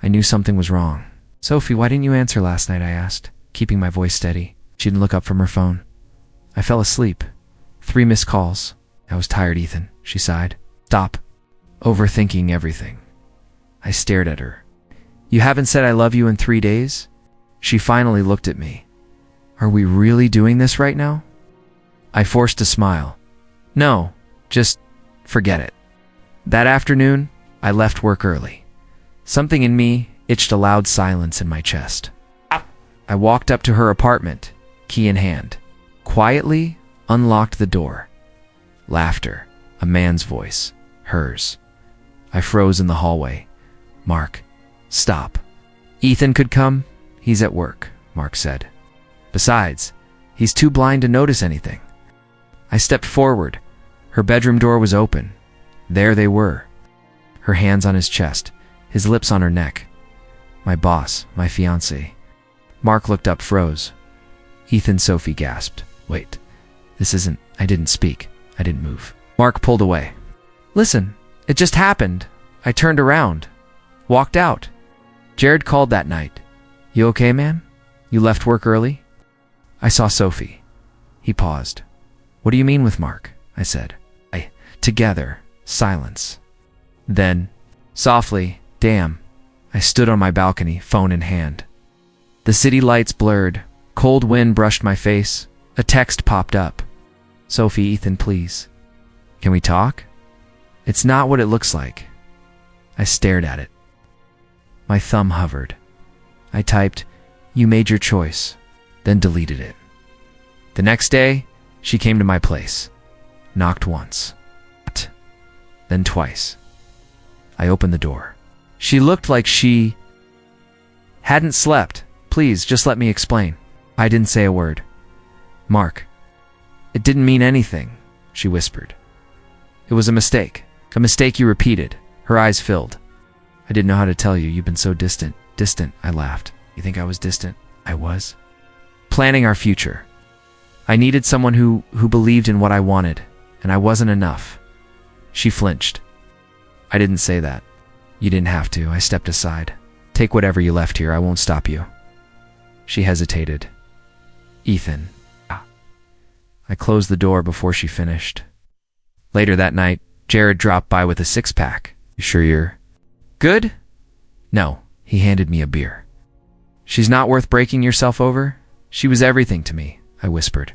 I knew something was wrong. "Sophie, why didn't you answer last night?" I asked, keeping my voice steady. She didn't look up from her phone. "I fell asleep. 3 missed calls. I was tired, Ethan," she sighed. "Stop overthinking everything." I stared at her. "You haven't said I love you in 3 days?" She finally looked at me. "Are we really doing this right now?" I forced a smile. "No, just forget it." That afternoon, I left work early. Something in me itched a loud silence in my chest. I walked up to her apartment, key in hand, quietly unlocked the door. Laughter, a man's voice, hers. I froze in the hallway. "Mark, stop." "Ethan could come. He's at work," Mark said. "Besides, he's too blind to notice anything." I stepped forward. Her bedroom door was open. There they were. Her hands on his chest, his lips on her neck. My boss, my fiancé. Mark looked up, froze. "Ethan," Sophie gasped. "Wait, this isn't..." I didn't speak. I didn't move. Mark pulled away. "Listen, it just happened." I turned around, walked out. "Jared called that night. You okay, man? You left work early?" I saw Sophie. He paused. "What do you mean with Mark?" I said. Together. Silence. Then, softly, "Damn." I stood on my balcony, phone in hand. The city lights blurred. Cold wind brushed my face. A text popped up. "Sophie, Ethan, please. Can we talk? It's not what it looks like." I stared at it. My thumb hovered. I typed, "You made your choice," then deleted it. The next day, she came to my place. Knocked once. Then twice. I opened the door. She looked like she hadn't slept. "Please, just let me explain." I didn't say a word. "Mark, it didn't mean anything," she whispered. "It was a mistake. A mistake you repeated." Her eyes filled. "I didn't know how to tell you. You've been so distant." "Distant," I laughed. "You think I was distant?" I was. Planning our future. I needed someone who believed in what I wanted, and I wasn't enough. She flinched. "I didn't say that." "You didn't have to." I stepped aside. "Take whatever you left here. I won't stop you." She hesitated. "Ethan." I closed the door before she finished. Later that night, Jared dropped by with a 6-pack. "You sure you're good?" "No." He handed me a beer. "She's not worth breaking yourself over?" "She was everything to me," I whispered.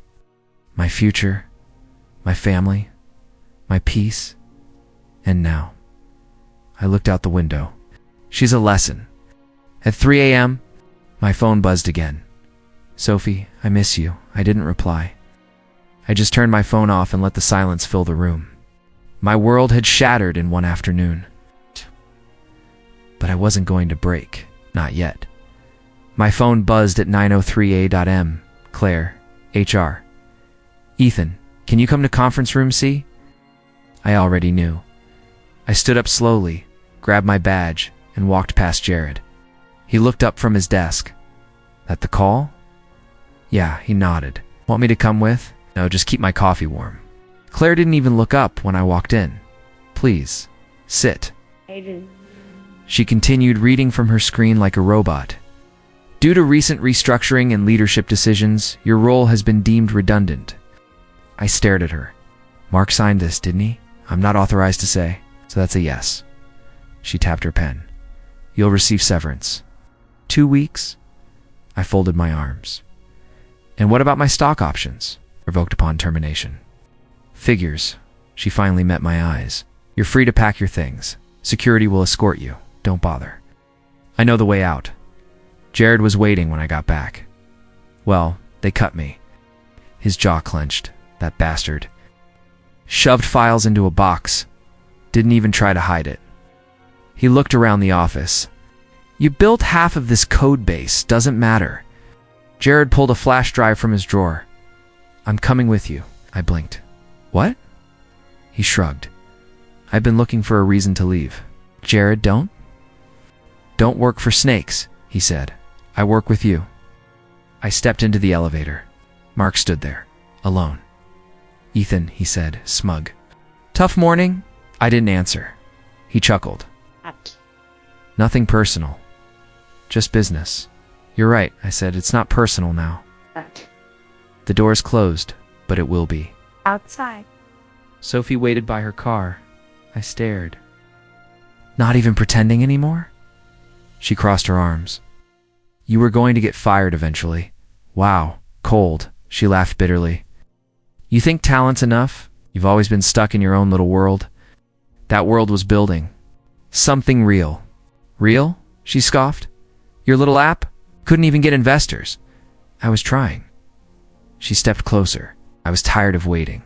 "My future, my family, my peace, and now." I looked out the window. "She's a lesson." At 3 a.m., my phone buzzed again. "Sophie, I miss you." I didn't reply. I just turned my phone off and let the silence fill the room. My world had shattered in one afternoon. But I wasn't going to break. Not yet. My phone buzzed at 9:03 a.m. Claire, HR. "Ethan, can you come to conference room C?" I already knew. I stood up slowly, grabbed my badge, and walked past Jared. He looked up from his desk. "That the call?" "Yeah," he nodded. "Want me to come with?" "No, just keep my coffee warm." Claire didn't even look up when I walked in. "Please, sit." She continued reading from her screen like a robot. "Due to recent restructuring and leadership decisions, your role has been deemed redundant." I stared at her. "Mark signed this, didn't he?" "I'm not authorized to say, so that's a yes." She tapped her pen. "You'll receive severance." 2 weeks? I folded my arms. "And what about my stock options?" "Revoked upon termination." "Figures." She finally met my eyes. "You're free to pack your things. Security will escort you. Don't bother. I know the way out." Jared was waiting when I got back. "Well, they cut me." His jaw clenched. That bastard. Shoved files into a box. Didn't even try to hide it. He looked around the office. "You built half of this code base. Doesn't matter." Jared pulled a flash drive from his drawer. "I'm coming with you." I blinked. "What?" He shrugged. "I've been looking for a reason to leave." "Jared, don't work for snakes," he said. "I work with you." I stepped into the elevator. Mark stood there, alone. "Ethan," he said, smug. "Tough morning?" I didn't answer. He chuckled. "Nothing personal." just business. You're right, I said. It's not personal now. The door's closed, but it will be. Outside. Sophie waited by her car. I stared. Not even pretending anymore? She crossed her arms. You were going to get fired eventually. Wow, cold. She laughed bitterly. You think talent's enough? You've always been stuck in your own little world. That world was building. Something real. Real? She scoffed. Your little app? Couldn't even get investors. I was trying. She stepped closer. I was tired of waiting.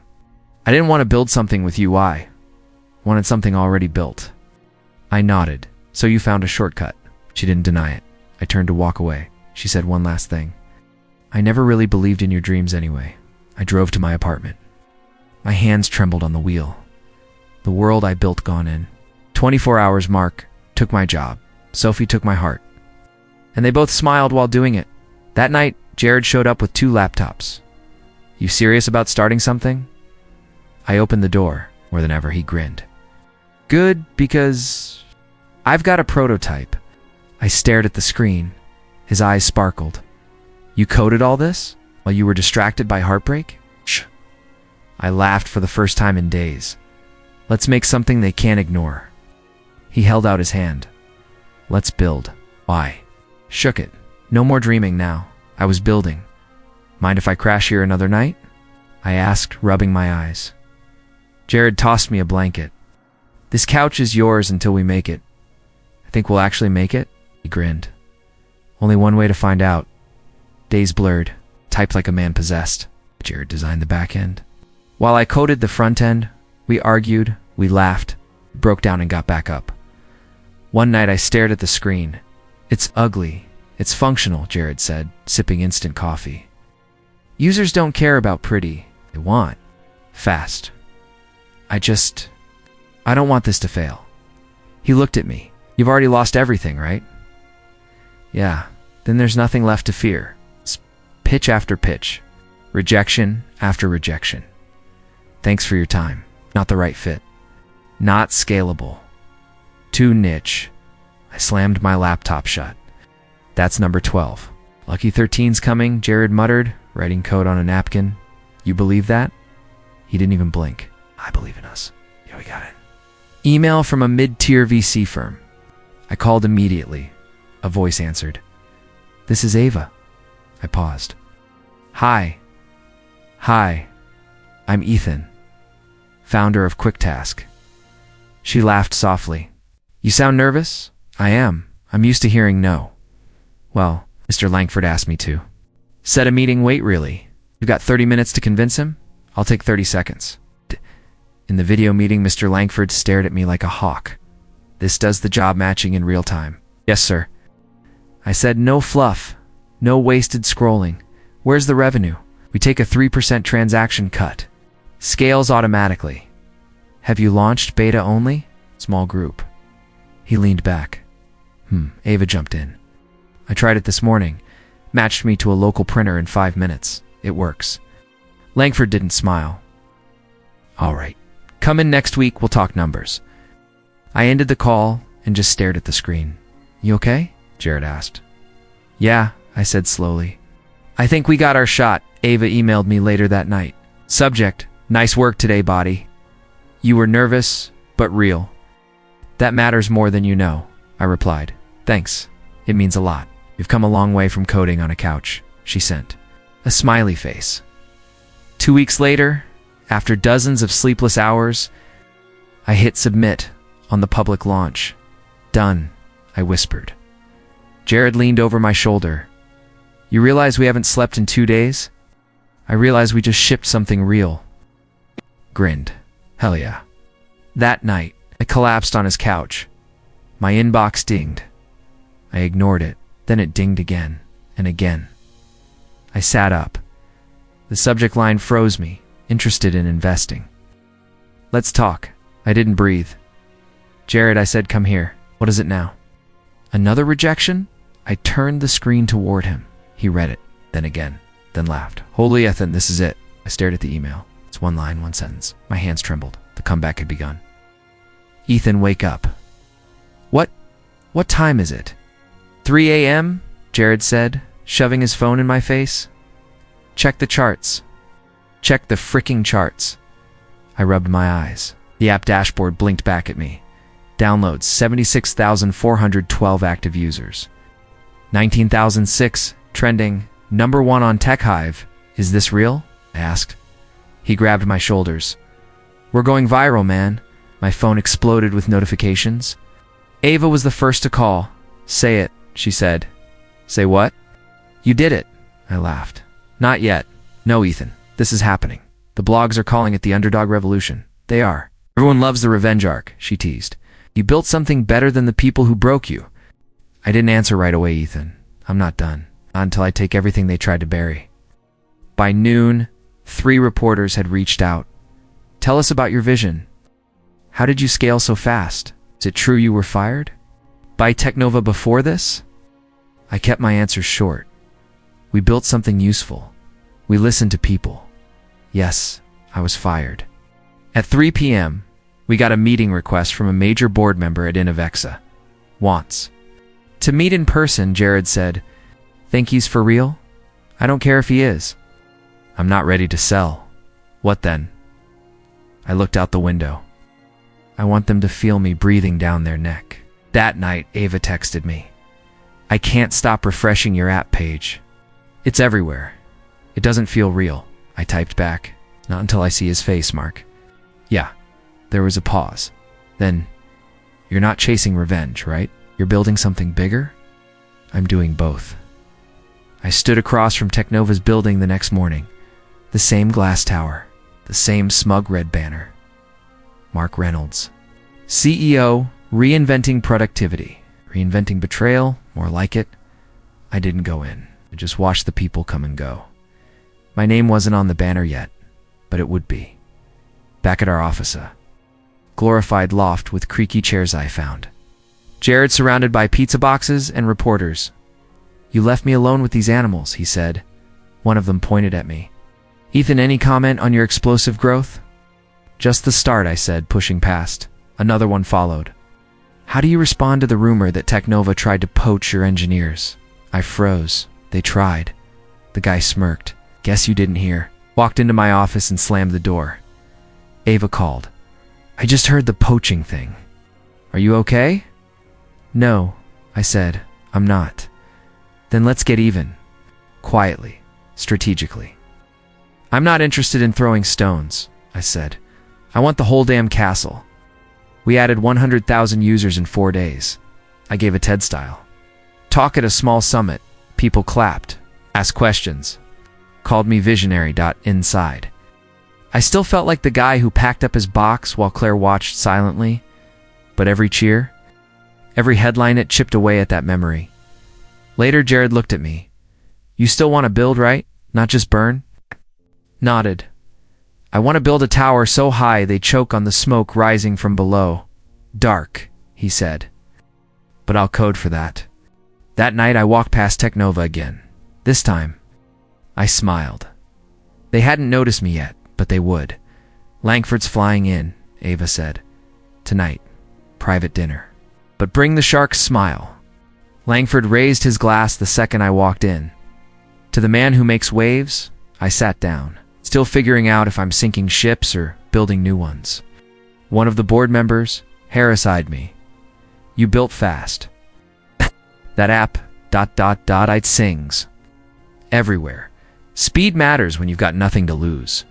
I didn't want to build something with UI. Wanted something already built. I nodded. So you found a shortcut. She didn't deny it. I turned to walk away. She said one last thing. I never really believed in your dreams anyway. I drove to my apartment. My hands trembled on the wheel. The world I built gone in. 24 hours Mark took my job. Sophie took my heart. And they both smiled while doing it. That night, Jared showed up with 2 laptops. You serious about starting something? I opened the door. More than ever, he grinned. Good, because I've got a prototype. I stared at the screen. His eyes sparkled. You coded all this while you were distracted by heartbreak? Shh. I laughed for the first time in days. Let's make something they can't ignore. He held out his hand. Let's build. Why? Shook it. No more dreaming now. I was building. Mind if I crash here another night? I asked, rubbing my eyes. Jared tossed me a blanket. This couch is yours until we make it. I think we'll actually make it? He grinned. Only one way to find out. Days blurred, typed like a man possessed. Jared designed the back end. While I coded the front end, we argued, we laughed, broke down and got back up. One night I stared at the screen. It's ugly. It's functional, Jared said, sipping instant coffee. Users don't care about pretty. They want fast. I don't want this to fail. He looked at me. You've already lost everything, right? Yeah, then there's nothing left to fear. It's pitch after pitch. Rejection after rejection. Thanks for your time. Not the right fit. Not scalable. Too niche. I slammed my laptop shut. That's number 12. Lucky 13's coming, Jared muttered, writing code on a napkin. You believe that? He didn't even blink. I believe in us. Yeah, we got it. Email from a mid-tier VC firm. I called immediately. A voice answered. This is Ava. I paused. Hi. I'm Ethan, founder of QuickTask. She laughed softly. You sound nervous? I am. I'm used to hearing no. Well, Mr. Langford asked me to. Set a meeting, wait really. You've got 30 minutes to convince him? I'll take 30 seconds. In the video meeting, Mr. Langford stared at me like a hawk. This does the job matching in real time. Yes, sir. I said no fluff, no wasted scrolling. Where's the revenue? We take a 3% transaction cut. Scales automatically. Have you launched beta only? Small group. He leaned back. Ava jumped in. I tried it this morning. Matched me to a local printer in 5 minutes. It works. Langford didn't smile. All right. Come in next week, we'll talk numbers. I ended the call and just stared at the screen. You okay? Jared asked. Yeah, I said slowly. I think we got our shot, Ava emailed me later that night. Subject, nice work today, body. You were nervous, but real. That matters more than you know, I replied. Thanks. It means a lot. You've come a long way from coding on a couch, she sent. A smiley face. 2 weeks later, after dozens of sleepless hours, I hit submit on the public launch. Done, I whispered. Jared leaned over my shoulder. You realize we haven't slept in 2 days? I realize we just shipped something real. Grinned. Hell yeah. That night, I collapsed on his couch. My inbox dinged. I ignored it. Then it dinged again and again. I sat up. The subject line froze me, interested in investing. Let's talk. I didn't breathe. Jared, I said, come here. What is it now? Another rejection? I turned the screen toward him. He read it, then again, then laughed. Holy Ethan, this is it. I stared at the email. It's 1 line, 1 sentence. My hands trembled. The comeback had begun. Ethan, wake up. What time is it? 3 a.m., Jared said, shoving his phone in my face. Check the charts. Check the fricking charts. I rubbed my eyes. The app dashboard blinked back at me. Downloads 76,412 active users. 19,006 trending, #1 on TechHive. Is this real? I asked. He grabbed my shoulders. We're going viral, man. My phone exploded with notifications. Ava was the first to call. Say it, she said. Say what? You did it, I laughed. Not yet. No, Ethan. This is happening. The blogs are calling it the underdog revolution. They are. Everyone loves the revenge arc, she teased. You built something better than the people who broke you. I didn't answer right away, Ethan. I'm not done. Not until I take everything they tried to bury. By noon, 3 reporters had reached out. Tell us about your vision. How did you scale so fast? Is it true you were fired? By Technova before this? I kept my answers short. We built something useful. We listened to people. Yes, I was fired. At 3 p.m., we got a meeting request from a major board member at Innovexa. Wants to meet in person, Jared said. Think he's for real? I don't care if he is. I'm not ready to sell. What then? I looked out the window. I want them to feel me breathing down their neck. That night, Ava texted me. I can't stop refreshing your app page. It's everywhere. It doesn't feel real, I typed back. Not until I see his face, Mark. Yeah. There was a pause. Then, you're not chasing revenge, right? You're building something bigger? I'm doing both. I stood across from Technova's building the next morning. The same glass tower. The same smug red banner. Mark Reynolds. CEO, reinventing productivity. Reinventing betrayal, more like it. I didn't go in. I just watched the people come and go. My name wasn't on the banner yet, but it would be. Back at our office, a glorified loft with creaky chairs I found. Jared surrounded by pizza boxes and reporters. You left me alone with these animals, he said. One of them pointed at me. Ethan, any comment on your explosive growth? Just the start, I said, pushing past. Another one followed. How do you respond to the rumor that Technova tried to poach your engineers? I froze. They tried. The guy smirked. Guess you didn't hear. Walked into my office and slammed the door. Ava called. I just heard the poaching thing. Are you okay? No, I said. I'm not. Then let's get even. Quietly. Strategically. I'm not interested in throwing stones, I said. I want the whole damn castle. We added 100,000 users in 4 days. I gave a TED style. Talk at a small summit. People clapped. Asked questions. Called me visionary. Inside. I still felt like the guy who packed up his box while Claire watched silently. But every cheer, every headline, it chipped away at that memory. Later, Jared looked at me. You still want to build, right? Not just burn? Nodded. I want to build a tower so high they choke on the smoke rising from below. Dark, he said. But I'll code for that. That night I walked past Technova again. This time, I smiled. They hadn't noticed me yet, but they would. Langford's flying in, Ava said. Tonight. Private dinner. But bring the shark's smile. Langford raised his glass the second I walked in. To the man who makes waves, I sat down, still figuring out if I'm sinking ships or building new ones. One of the board members, Harris, eyed me. You built fast. That app, ... it sings. Everywhere. Speed matters when you've got nothing to lose.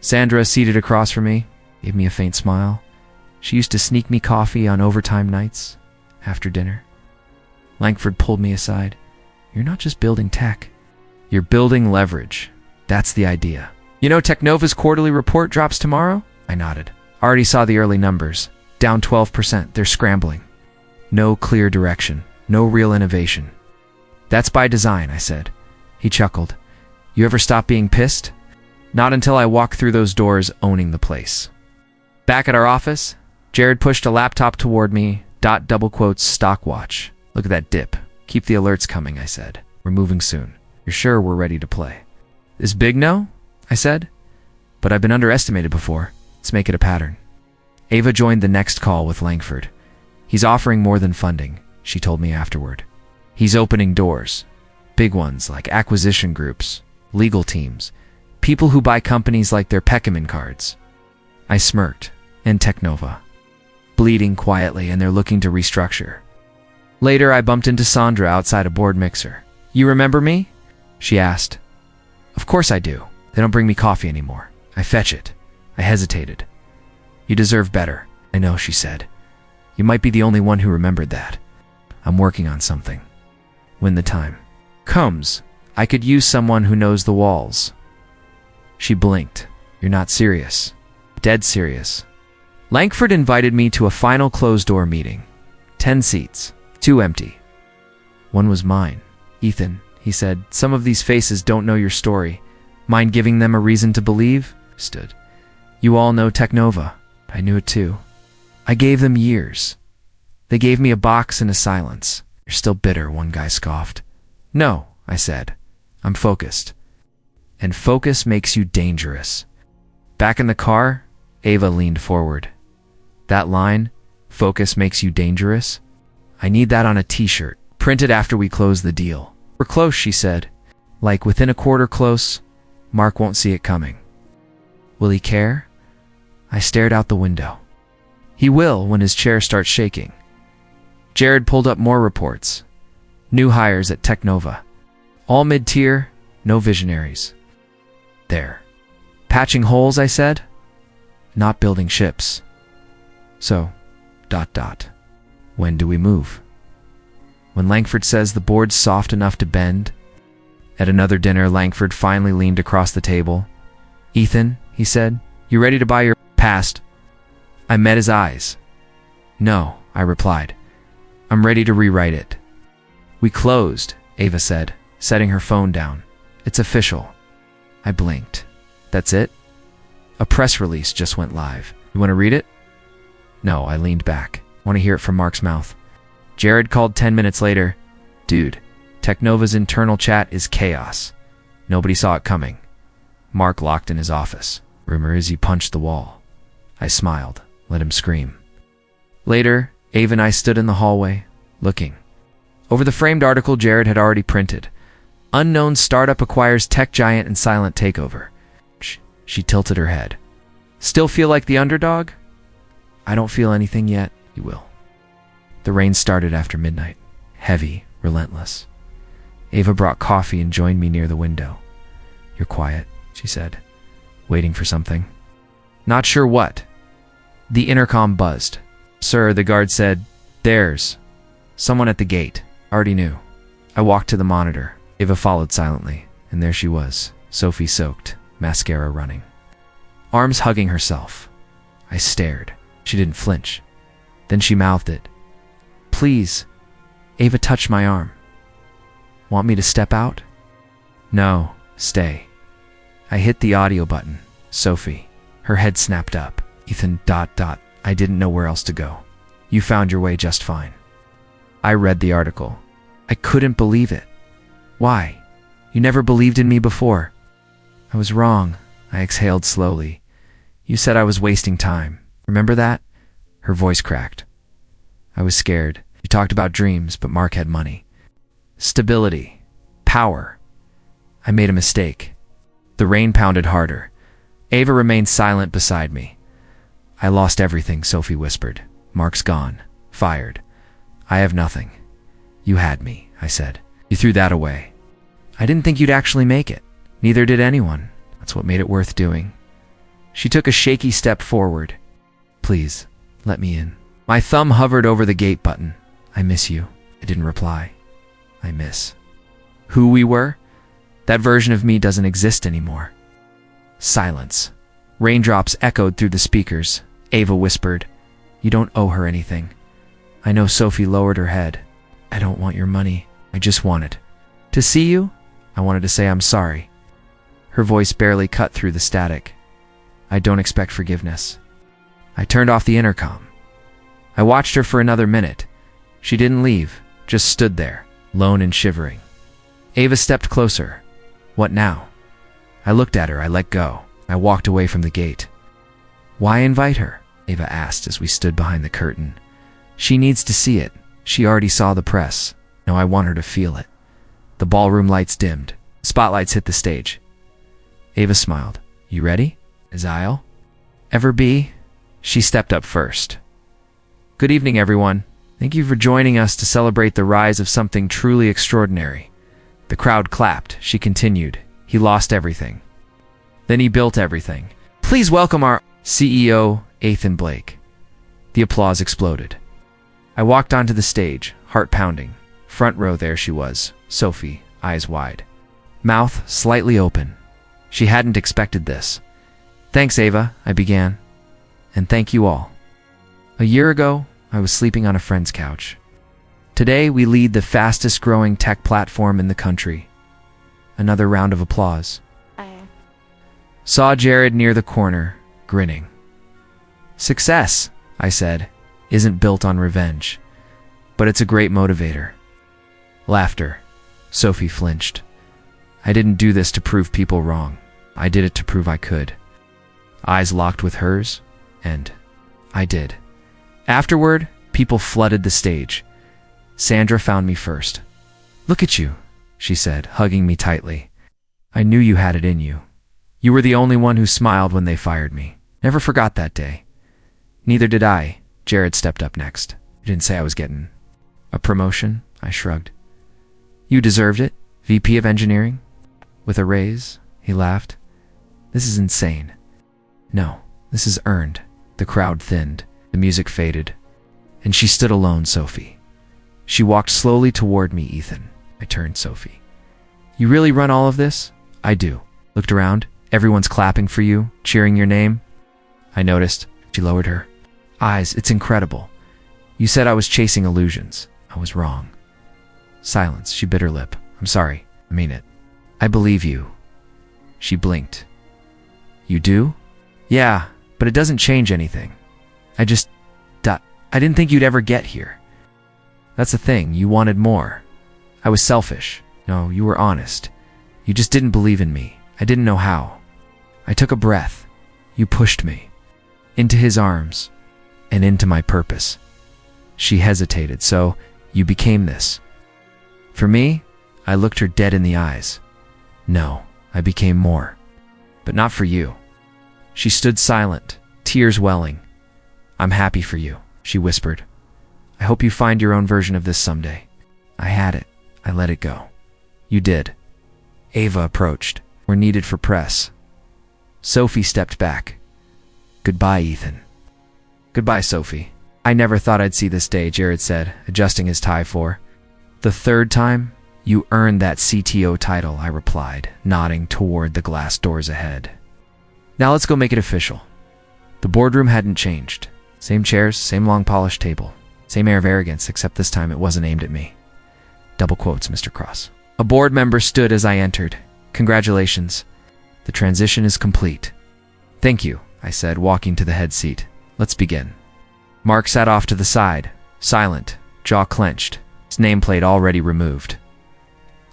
Sandra, seated across from me, gave me a faint smile. She used to sneak me coffee on overtime nights, after dinner. Langford pulled me aside. You're not just building tech. You're building leverage. That's the idea. You know Technova's quarterly report drops tomorrow? I nodded. Already saw the early numbers. Down 12%. They're scrambling. No clear direction. No real innovation. That's by design, I said. He chuckled. You ever stop being pissed? Not until I walked through those doors owning the place. Back at our office, Jared pushed a laptop toward me. ... stockwatch. Look at that dip. Keep the alerts coming, I said. We're moving soon. You're sure we're ready to play? Is big no? I said. But I've been underestimated before. Let's make it a pattern. Ava joined the next call with Langford. He's offering more than funding, she told me afterward. He's opening doors. Big ones like acquisition groups, legal teams, people who buy companies like their Pekkaman cards. I smirked. And Takeover. Bleeding quietly, and they're looking to restructure. Later, I bumped into Sandra outside a board mixer. You remember me? She asked. Of course I do. They don't bring me coffee anymore. I fetch it. I hesitated. You deserve better. I know, she said. You might be the only one who remembered that. I'm working on something. When the time comes, I could use someone who knows the walls. She blinked. You're not serious. Dead serious. Langford invited me to a final closed-door meeting. 10 seats. 2 empty. One was mine. Ethan, he said, some of these faces don't know your story. Mind giving them a reason to believe? Stood. You all know Takeover. I knew it too. I gave them years. They gave me a box and a silence. You're still bitter, one guy scoffed. No, I said. I'm focused. And focus makes you dangerous. Back in the car, Ava leaned forward. That line, focus makes you dangerous? I need that on a t-shirt, printed after we close the deal. We're close, she said. Like within a quarter close. Mark won't see it coming. Will he care? I stared out the window. He will when his chair starts shaking. Jared pulled up more reports. New hires at Takeover. All mid-tier, no visionaries. There. Patching holes, I said. Not building ships. So, ... When do we move? When Langford says the board's soft enough to bend. At another dinner, Langford finally leaned across the table. Ethan, he said, you ready to buy your past? I met his eyes. No, I replied. I'm ready to rewrite it. We closed, Ava said, setting her phone down. It's official. I blinked. That's it? A press release just went live. You want to read it? No, I leaned back. Want to hear it from Mark's mouth. Jared called 10 minutes later. Dude, Takeover's internal chat is chaos. Nobody saw it coming. Mark locked in his office. Rumor is he punched the wall. I smiled. Let him scream. Later, Ava and I stood in the hallway, looking. Over the framed article Jared had already printed. Unknown startup acquires tech giant and silent takeover. She tilted her head. Still feel like the underdog? I don't feel anything yet. You will. The rain started after midnight. Heavy, relentless. Ava brought coffee and joined me near the window. You're quiet, she said, waiting for something. Not sure what. The intercom buzzed. Sir, the guard said, there's someone at the gate. Already knew. I walked to the monitor. Ava followed silently, and there she was, Sophie soaked, mascara running. Arms hugging herself. I stared. She didn't flinch. Then she mouthed it. Please. Ava touched my arm. Want me to step out? No, stay. I hit the audio button. Sophie. Her head snapped up. Ethan ... I didn't know where else to go. You found your way just fine. I read the article. I couldn't believe it. Why? You never believed in me before. I was wrong. I exhaled slowly. You said I was wasting time. Remember that? Her voice cracked. I was scared. You talked about dreams, but Mark had money. Stability. Power. I made a mistake. The rain pounded harder. Ava remained silent beside me. I lost everything, Sophie whispered. Mark's gone. Fired. I have nothing. You had me, I said. You threw that away. I didn't think you'd actually make it. Neither did anyone. That's what made it worth doing. She took a shaky step forward. Please, let me in. My thumb hovered over the gate button. I miss you. I didn't reply. I miss. Who we were? That version of me doesn't exist anymore. Silence. Raindrops echoed through the speakers. Ava whispered, You don't owe her anything. I know. Sophie lowered her head. I don't want your money. I just wanted to see you. I wanted to say I'm sorry. Her voice barely cut through the static. I don't expect forgiveness. I turned off the intercom. I watched her for another minute. She didn't leave, just stood there, lone and shivering. Ava stepped closer. What now? I looked at her. I let go. I walked away from the gate. Why invite her? Ava asked as we stood behind the curtain. She needs to see it. She already saw the press. No, I want her to feel it. The ballroom lights dimmed. Spotlights hit the stage. Ava smiled. You ready? As I'll ever be? She stepped up first. Good evening, everyone. Thank you for joining us to celebrate the rise of something truly extraordinary. The crowd clapped. She continued. He lost everything. Then he built everything. Please welcome our CEO, Ethan Blake. The applause exploded. I walked onto the stage, heart pounding. Front row there she was, Sophie, eyes wide. Mouth slightly open. She hadn't expected this. Thanks, Ava, I began. And thank you all. A year ago, I was sleeping on a friend's couch. Today, we lead the fastest growing tech platform in the country. Another round of applause. Saw Jared near the corner, grinning. Success, I said, isn't built on revenge, but it's a great motivator. Laughter. Sophie flinched. I didn't do this to prove people wrong. I did it to prove I could. Eyes locked with hers, and I did. Afterward, people flooded the stage. Sandra found me first. Look at you, she said, hugging me tightly. I knew you had it in you. You were the only one who smiled when they fired me. Never forgot that day. Neither did I. Jared stepped up next. You didn't say I was getting a promotion, I shrugged. You deserved it, VP of Engineering? With a raise, he laughed. This is insane. No, this is earned. The crowd thinned. The music faded. And she stood alone, Sophie. She walked slowly toward me, Ethan. I turned, Sophie. You really run all of this? I do. Looked around. Everyone's clapping for you, cheering your name. I noticed. She lowered her eyes. It's incredible. You said I was chasing illusions. I was wrong. Silence. She bit her lip. I'm sorry. I mean it. I believe you. She blinked. You do? Yeah, but it doesn't change anything. I didn't think you'd ever get here. That's the thing. You wanted more. I was selfish. No, you were honest. You just didn't believe in me. I didn't know how. I took a breath. You pushed me. Into his arms. And into my purpose. She hesitated. So, you became this. For me, I looked her dead in the eyes. No, I became more. But not for you. She stood silent, tears welling. I'm happy for you, she whispered. I hope you find your own version of this someday. I had it. I let it go. You did. Ava approached. We're needed for press. Sophie stepped back. Goodbye, Ethan. Goodbye, Sophie. I never thought I'd see this day, Jared said, adjusting his tie for. The third time, you earned that CTO title, I replied, nodding toward the glass doors ahead. Now let's go make it official. The boardroom hadn't changed. Same chairs, same long polished table. Same air of arrogance, except this time it wasn't aimed at me. Double quotes, Mr. Cross. A board member stood as I entered. Congratulations. The transition is complete. Thank you, I said, walking to the head seat. Let's begin. Mark sat off to the side, silent, jaw clenched, his nameplate already removed.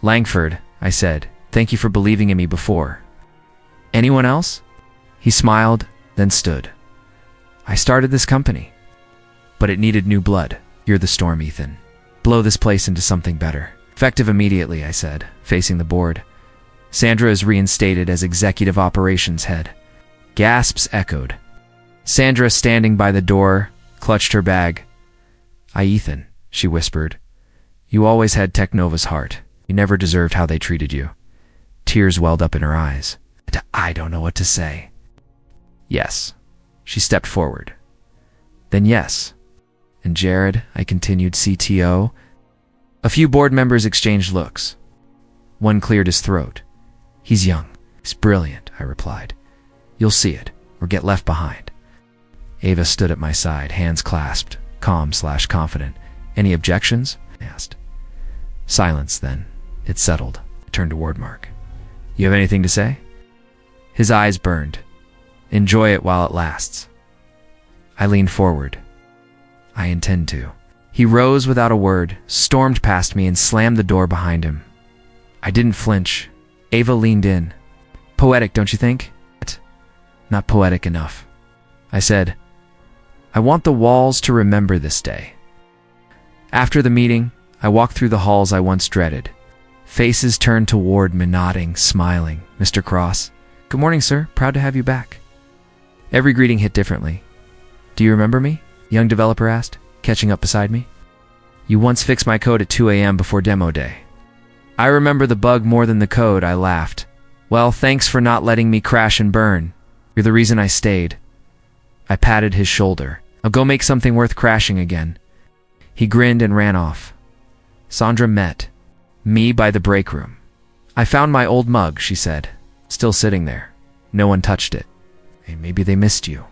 Langford, I said, thank you for believing in me before. Anyone else? He smiled, then stood. I started this company. But it needed new blood. You're the storm, Ethan. Blow this place into something better. Effective immediately, I said, facing the board. Sandra is reinstated as executive operations head. Gasps echoed. Sandra, standing by the door, clutched her bag. Ethan, she whispered. You always had Technova's heart. You never deserved how they treated you. Tears welled up in her eyes. I don't know what to say. Yes. She stepped forward. Then yes. And Jared, I continued, CTO. A few board members exchanged looks. One cleared his throat. He's young. He's brilliant, I replied. You'll see it, or get left behind. Ava stood at my side, hands clasped, calm/confident. Any objections? I asked. Silence, then. It settled. I turned toward Mark. You have anything to say? His eyes burned. Enjoy it while it lasts. I leaned forward. I intend to. He rose without a word, stormed past me, and slammed the door behind him. I didn't flinch. Ava leaned in. Poetic, don't you think? Not poetic enough. I said, I want the walls to remember this day. After the meeting, I walked through the halls I once dreaded. Faces turned toward me, nodding, smiling. Mr. Cross. Good morning, sir. Proud to have you back. Every greeting hit differently. Do you remember me? The young developer asked, catching up beside me. You once fixed my code at 2 a.m. before demo day. I remember the bug more than the code, I laughed. Well, thanks for not letting me crash and burn. You're the reason I stayed. I patted his shoulder. I'll go make something worth crashing again. He grinned and ran off. Sandra met me by the break room. I found my old mug, she said. Still sitting there. No one touched it. Hey, maybe they missed you.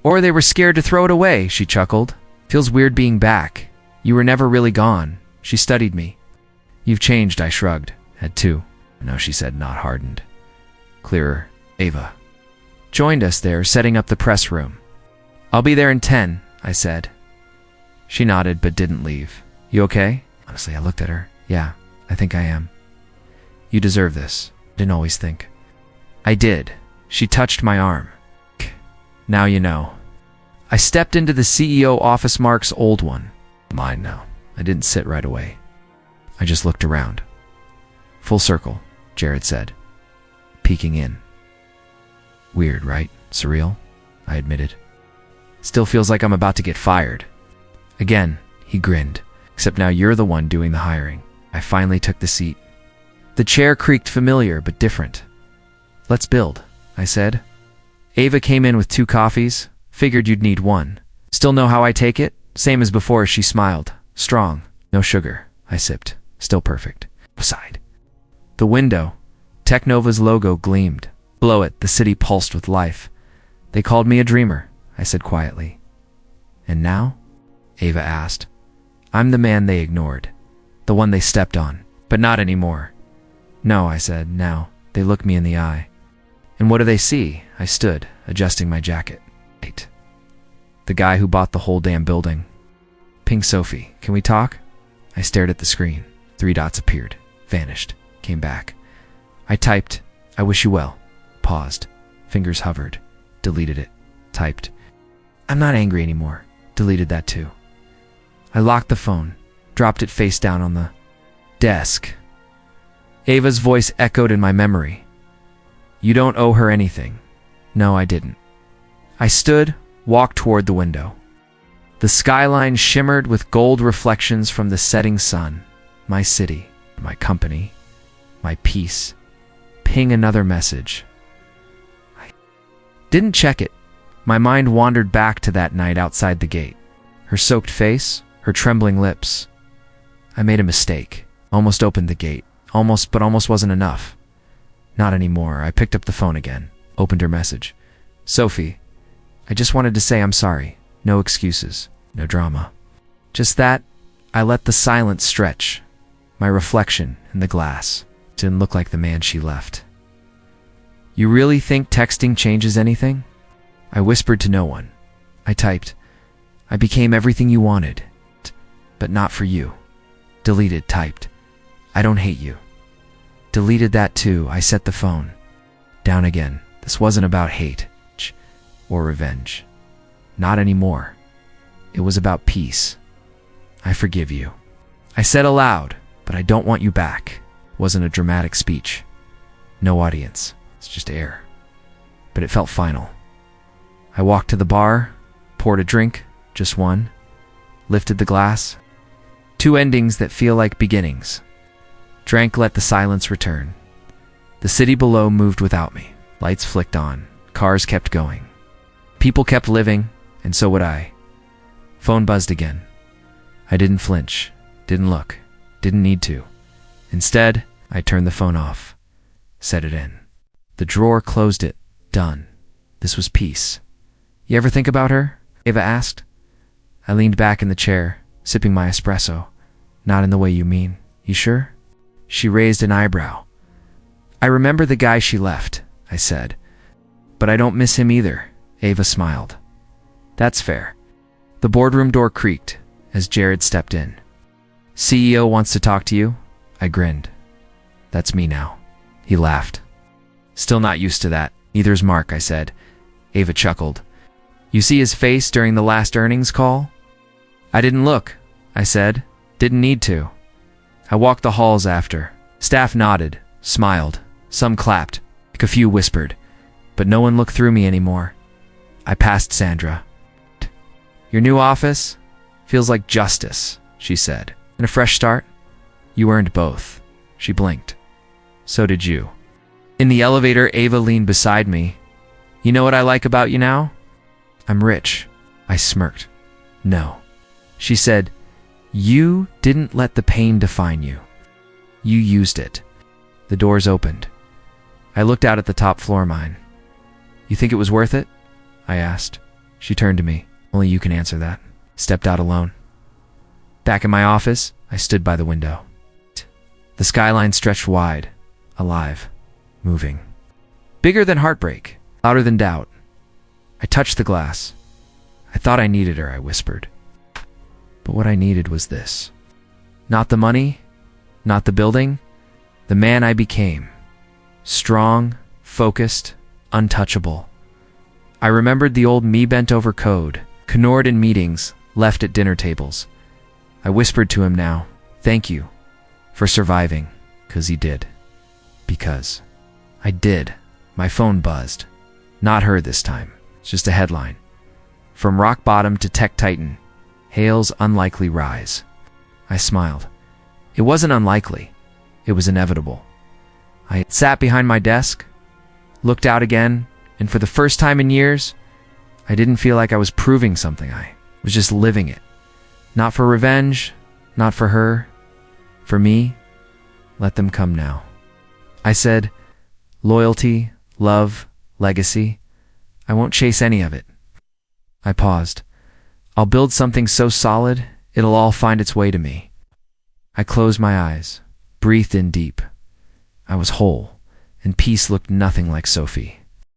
Or they were scared to throw it away, she chuckled. Feels weird being back. You were never really gone. She studied me. You've changed, I shrugged. Had to. No, she said, not hardened. Clearer. Ava joined us there, setting up the press room. I'll be there in 10, I said. She nodded but didn't leave. You okay? Honestly, I looked at her. Yeah, I think I am. You deserve this. Didn't always think. I did. She touched my arm. Now you know. I stepped into the CEO office, Mark's old one. Mine now. I didn't sit right away. I just looked around. Full circle, Jared said, peeking in. Weird, right? Surreal? I admitted. Still feels like I'm about to get fired. Again, he grinned. Except now you're the one doing the hiring. I finally took the seat. The chair creaked, familiar but different. Let's build, I said. Ava came in with 2 coffees. Figured you'd need one. Still know how I take it? Same as before, she smiled. Strong. No sugar. I sipped. Still perfect. Sighed. The window. Technova's logo gleamed. Below it, the city pulsed with life. They called me a dreamer, I said quietly. And now? Ava asked. I'm the man they ignored. The one they stepped on. But not anymore. No, I said. Now. They look me in the eye. And what do they see? I stood, adjusting my jacket. Wait. The guy who bought the whole damn building. Ping Sophie. Can we talk? I stared at the screen. 3 dots appeared. Vanished. Came back. I typed, I wish you well. Paused. Fingers hovered. Deleted it. Typed. I'm not angry anymore. Deleted that too. I locked the phone. Dropped it face down on the desk. Ava's voice echoed in my memory. You don't owe her anything. No, I didn't. I stood, walked toward the window. The skyline shimmered with gold reflections from the setting sun. My city, my company, my peace. Ping another message. I didn't check it. My mind wandered back to that night outside the gate. Her soaked face, her trembling lips. I made a mistake. Almost opened the gate. Almost, but almost wasn't enough. Not anymore. I picked up the phone again. Opened her message. Sophie, I just wanted to say I'm sorry. No excuses. No drama. Just that, I let the silence stretch. My reflection in the glass didn't look like the man she left. You really think texting changes anything? I whispered to no one. I typed, I became everything you wanted, but not for you. Deleted, typed, I don't hate you. Deleted that too. I set the phone down again. This wasn't about hate or revenge. Not anymore. It was about peace. I forgive you. I said aloud, but I don't want you back. It wasn't a dramatic speech. No audience. It's just air. But it felt final. I walked to the bar, poured a drink, just one, lifted the glass. 2 endings that feel like beginnings. Drank, let the silence return. The city below moved without me. Lights flicked on. Cars kept going. People kept living, and so would I. Phone buzzed again. I didn't flinch. Didn't look. Didn't need to. Instead, I turned the phone off. Set it in. The drawer closed it. Done. This was peace. You ever think about her? Ava asked. I leaned back in the chair, sipping my espresso. Not in the way you mean. You sure? She raised an eyebrow. I remember the guy she left, I said. But I don't miss him either. Ava smiled. That's fair. The boardroom door creaked as Jared stepped in. CEO wants to talk to you? I grinned. That's me now. He laughed. Still not used to that. Neither's Mark, I said. Ava chuckled. You see his face during the last earnings call? I didn't look, I said. Didn't need to. I walked the halls after. Staff nodded, smiled. Some clapped. A few whispered. But no one looked through me anymore. I passed Sandra. "Your new office feels like justice," she said. "And a fresh start? You earned both." She blinked. "So did you." In the elevator, Ava leaned beside me. "You know what I like about you now?" "I'm rich." I smirked. "No." She said, "You didn't let the pain define you. You used it." The doors opened. I looked out at the top floor mine. "You think it was worth it?" I asked. She turned to me. "Only you can answer that." Stepped out alone. Back in my office, I stood by the window. The skyline stretched wide, alive, moving. Bigger than heartbreak, louder than doubt. I touched the glass. "I thought I needed her," I whispered. But what I needed was this. Not the money, not the building, the man I became. Strong, focused, untouchable. I remembered the old me bent over code, ignored in meetings, left at dinner tables. I whispered to him now, "Thank you for surviving," 'cause he did. Because I did. My phone buzzed. Not her this time. It's just a headline. From rock bottom to tech titan, Hale's unlikely rise. I smiled. It wasn't unlikely. It was inevitable. I sat behind my desk, looked out again, and for the first time in years, I didn't feel like I was proving something. I was just living it. Not for revenge, not for her. For me, let them come now. I said, loyalty, love, legacy, I won't chase any of it. I paused. I'll build something so solid, it'll all find its way to me. I closed my eyes, breathed in deep. I was whole, and peace looked nothing like Sophie.